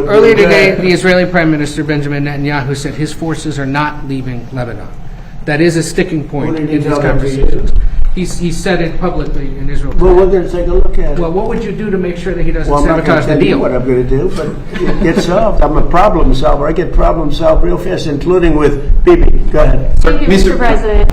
Earlier today, the Israeli Prime Minister Benjamin Netanyahu said his forces are not leaving Lebanon. That is a sticking point in these conversations. He said it publicly in Israel. Well, we're going to take a look at it. Well, what would you do to make sure that he doesn't Well, I'm not going sabotage to the tell you deal? what I'm going to do, but it gets solved. I'm a problem solver. I get problems solved real fast, including with Bibi. Go ahead. Thank you, Mr. President.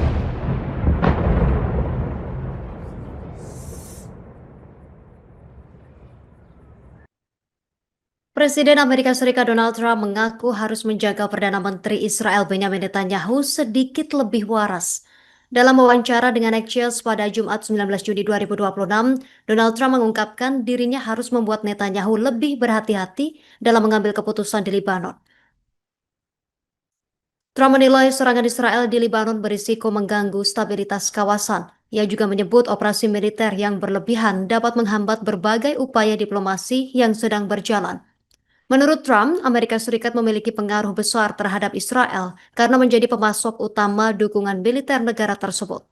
Presiden Amerika Serikat Donald Trump mengaku harus menjaga Perdana Menteri Israel Benjamin Netanyahu sedikit lebih waras. Dalam wawancara dengan Axios pada Jumat 19 Juni 2026, Donald Trump mengungkapkan dirinya harus membuat Netanyahu lebih berhati-hati dalam mengambil keputusan di Lebanon. Trump menilai serangan Israel di Lebanon berisiko mengganggu stabilitas kawasan. Ia juga menyebut operasi militer yang berlebihan dapat menghambat berbagai upaya diplomasi yang sedang berjalan. Menurut Trump, Amerika Serikat memiliki pengaruh besar terhadap Israel karena menjadi pemasok utama dukungan militer negara tersebut.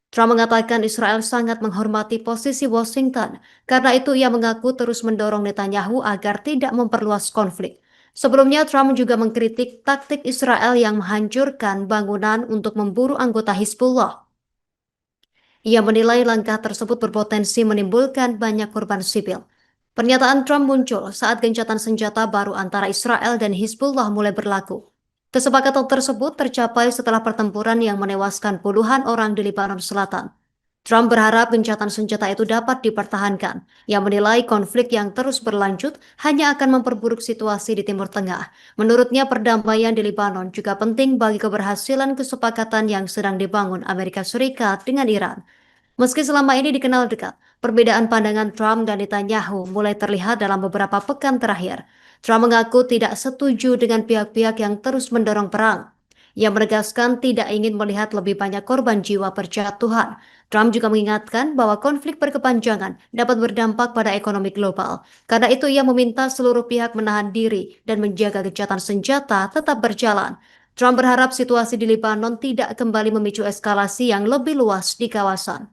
Trump mengatakan Israel sangat menghormati posisi Washington, karena itu ia mengaku terus mendorong Netanyahu agar tidak memperluas konflik. Sebelumnya, Trump juga mengkritik taktik Israel yang menghancurkan bangunan untuk memburu anggota Hizbullah. Ia menilai langkah tersebut berpotensi menimbulkan banyak korban sipil. Pernyataan Trump muncul saat gencatan senjata baru antara Israel dan Hizbullah mulai berlaku. Kesepakatan tersebut tercapai setelah pertempuran yang menewaskan puluhan orang di Lebanon Selatan. Trump berharap gencatan senjata itu dapat dipertahankan. Ia menilai konflik yang terus berlanjut hanya akan memperburuk situasi di Timur Tengah. Menurutnya, perdamaian di Lebanon juga penting bagi keberhasilan kesepakatan yang sedang dibangun Amerika Serikat dengan Iran. Meski selama ini dikenal dekat, perbedaan pandangan Trump dan Netanyahu mulai terlihat dalam beberapa pekan terakhir. Trump mengaku tidak setuju dengan pihak-pihak yang terus mendorong perang. Ia menegaskan tidak ingin melihat lebih banyak korban jiwa berjatuhan. Trump juga mengingatkan bahwa konflik berkepanjangan dapat berdampak pada ekonomi global. Karena itu ia meminta seluruh pihak menahan diri dan menjaga gencatan senjata tetap berjalan. Trump berharap situasi di Lebanon tidak kembali memicu eskalasi yang lebih luas di kawasan.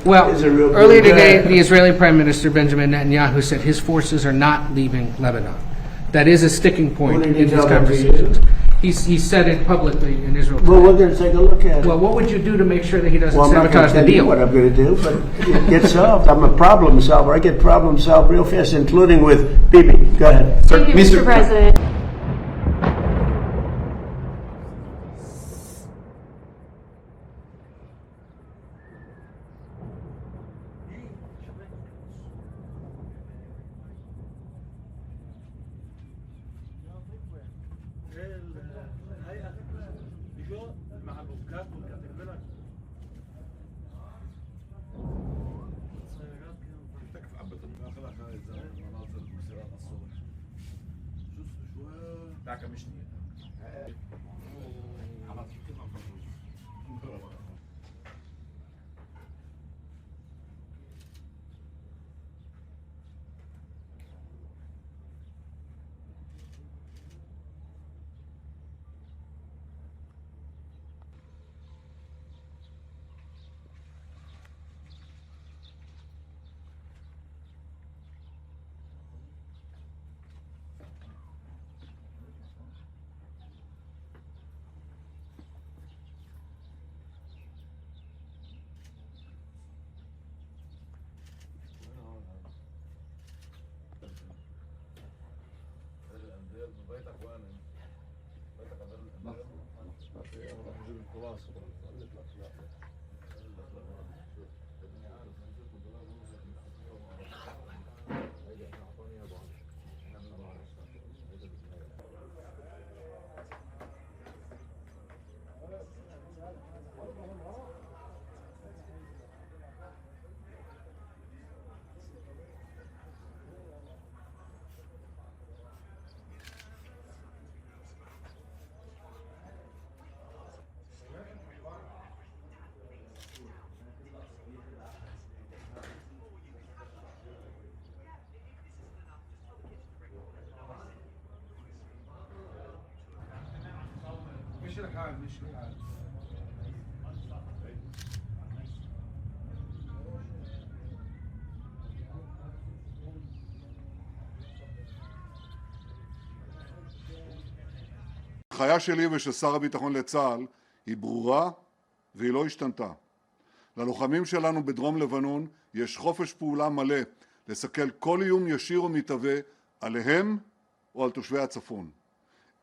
Well, earlier today, the Israeli Prime Minister Benjamin Netanyahu said his forces are not leaving Lebanon. That is a sticking point in these conversations. He said it publicly in Israel. Well, we're going to take a look at it. Well, what would you do to make sure that he doesn't Well, I'm not going sabotage to the tell you deal? what I'm going to do, but it gets solved. I'm a problem solver. I get problems solved real fast, including with Bibi. Go ahead. Thank you, Mr. President. ההנחיה שלי ושל שר הביטחון לצה"ל היא ברורה והיא לא השתנתה. ללוחמים שלנו בדרום לבנון יש חופש פעולה מלא לסכל כל איום ישיר או מתהווה עליהם או על תושבי הצפון.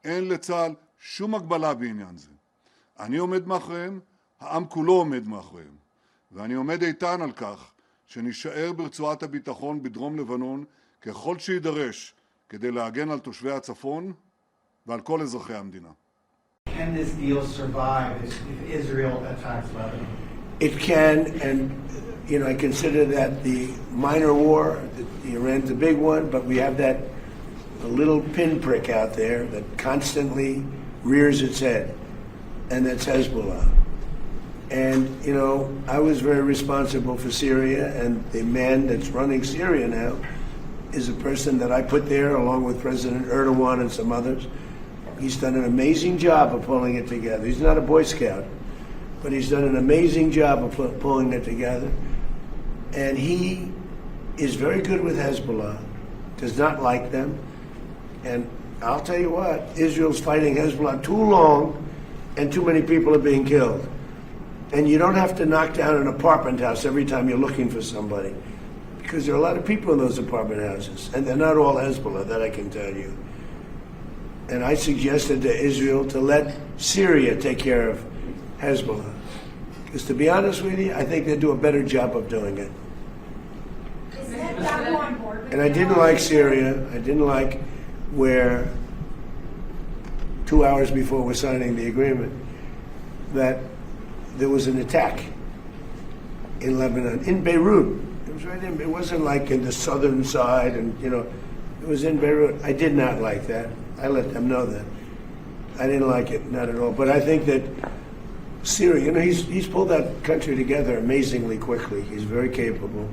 אין לצה"ל שום הגבלה בעניין זה. אני עומד מאחוריהם, העם כולו עומד מאחוריהם, ואני עומד איתן על כך שנשאר ברצועת הביטחון בדרום לבנון ככל שידרש כדי להגן על תושבי הצפון ועל כל אזרחי המדינה. Can this deal survive if Israel attacks Lebanon? It can, and I consider that the minor war. Iran's a big one, but we have that a little pinprick out there that constantly rears its head, and that's Hezbollah. And I was very responsible for Syria, and the man that's running Syria now is a person that I put there along with President Erdogan and some others. He's done an amazing job of pulling it together. He's not a Boy Scout, but he's done an amazing job of pulling it together. And he is very good with Hezbollah, does not like them. And I'll tell you what, Israel's fighting Hezbollah too long and too many people are being killed. And you don't have to knock down an apartment house every time you're looking for somebody, because there are a lot of people in those apartment houses, and they're not all Hezbollah, that I can tell you. And I suggested to Israel to let Syria take care of Hezbollah. Because to be honest with you, I think they do a better job of doing it. And I didn't like Syria. I didn't like where 2 hours before we're signing the agreement that there was an attack in Lebanon, in Beirut. It was right in, it wasn't like in the southern side, and it was in Beirut. I did not like that. I let them know that. I didn't like it, not at all. But I think that Syria, he's pulled that country together amazingly quickly. He's very capable.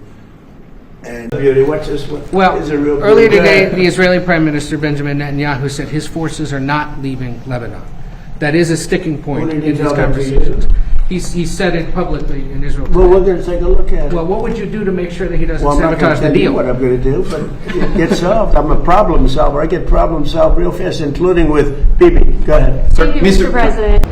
And what's this? Well, earlier today, the Israeli Prime Minister Benjamin Netanyahu said his forces are not leaving Lebanon. That is a sticking point in his conversations. He said it publicly in Israel. Well, we're going to take a look at it. Well, what would you do to make sure that he doesn't Well, I'm not going sabotage to the tell you deal? what I'm going to do, but it gets solved. I'm a problem solver. I get problems solved real fast, including with Bibi. Go ahead. Thank you, Mr. President.